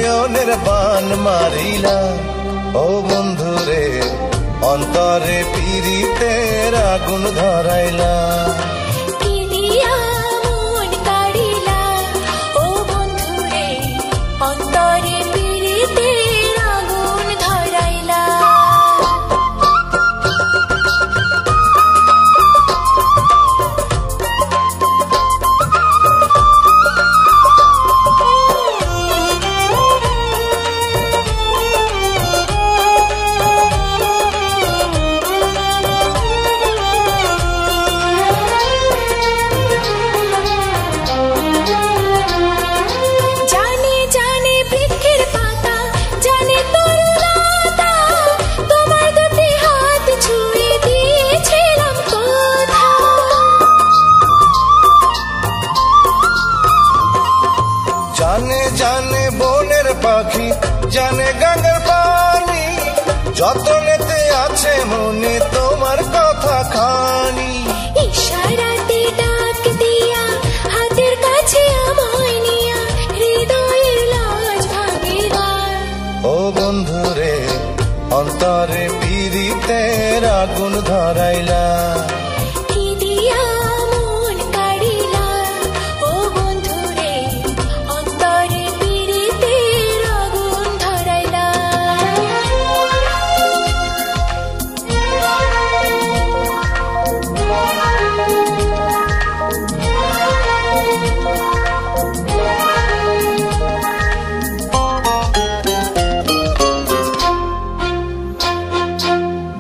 নয়নের বান মারিলা ও বন্ধুরে অন্তরে পীড়িতের আগুন ধরাইলা অন্তরে পীড়িতের আগুন ধরাইলা জানে জানে বনের পাখি জানে গঙ্গার পানি যতনেতে আছে মনে তোমার কথা খানি ইশারাতে ডাক দিয়া হাতের কাছে আমায় নিয়া হৃদয়ের লাজ ভাঙিলা ও বন্ধুরে অন্তরে পীড়িতের আগুন ধরাইলা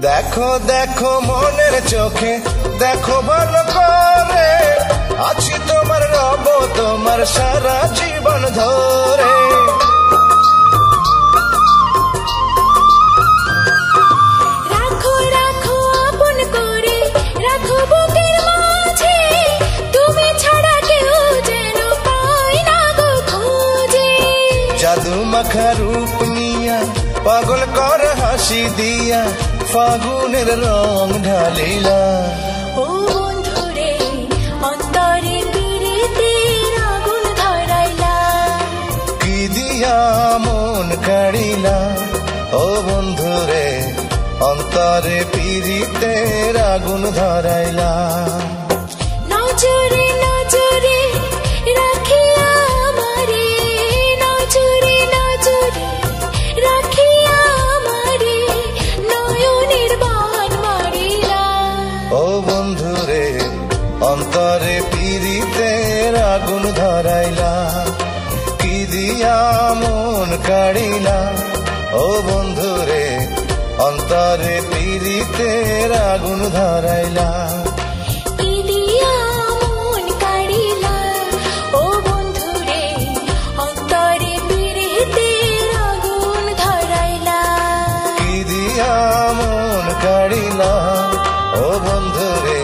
দেখো দেখো মনের চোখে দেখো ভালো করে আছি তোমার রব তোমার সারা জীবন ধরে রাখো রাখো আপন করে রাখো বুকের মাঝে তুমি ছাড়া কেউ যেন পায় না গো খোঁজে জাদু মাখা রূপ নিয়া পাগল কর হাসি দিয়া ফাগুনের রং ঢালিলা ও বন্ধুরে অন্তরে পীড়িতের আগুন ধরাইলা কি দিয়া মন কাড়িলা ও বন্ধুরে অন্তরে পীড়িতের আগুন ধরাইলা নজরে নজরে রাখিয়া আমারে নজরে নজরে রাখিয়া আমারে নয়নের বান মারিলা ও বন্ধুরে অন্তরে পীড়িতের আগুন ধরাইলা কি দিয়া মন কাড়িলা ও বন্ধুরে অন্তরে পীড়িতের আগুন ধরাইলা কি দিয়া মন কাড়িলা ও বন্ধুরে অন্তরে পীড়িতের আগুন ধরাইলা কি দিয়া মন কাড়িলা ও বন্ধুরে